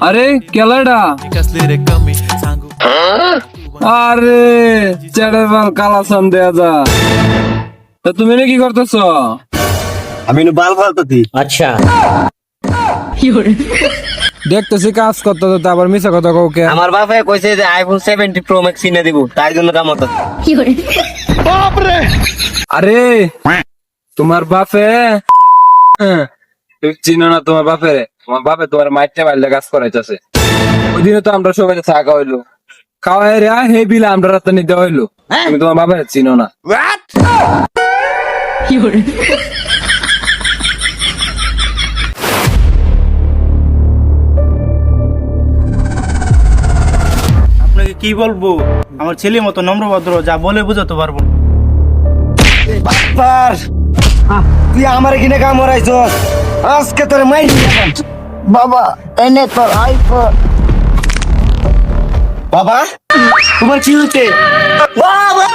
अरे केलाडा अरे চেড়ার কালা সন্দেহ যা তা তুমি না কি করতেছো? আমি বাল ফালতাছি। अच्छा দেখতেছি কাজ করতেছো তা আবার মিছা কথা কও কে? আমার বাপে কইছে যে আইফোন 70 প্রো ম্যাক্স কিনে দিব, তাই জন্য কাম হতো। আরে তোমার বাপে তুমি চিনো না তোমার বাপেরে? তোমার বাপে তোমার মাইটে বাইলে কাজ করাইতেছে। ওই দিনে তো আমরা সবাই চা খাওয়াইলো, খাওয়াই রে হে বিলা আমরা রাতে নিতে হইলো। তুমি তোমার বাপের চিনো না? আপনাকে কি বলবো, আমার ছেলে মতো নম্রভদ্র, যা বলে বুঝাতে পারবো না। তুই আমার কিনে কাম করাইছ, আজকে তোর মাই बाबा एने पर आईफोन বাবা তোমার কি হচ্ছে? বাবা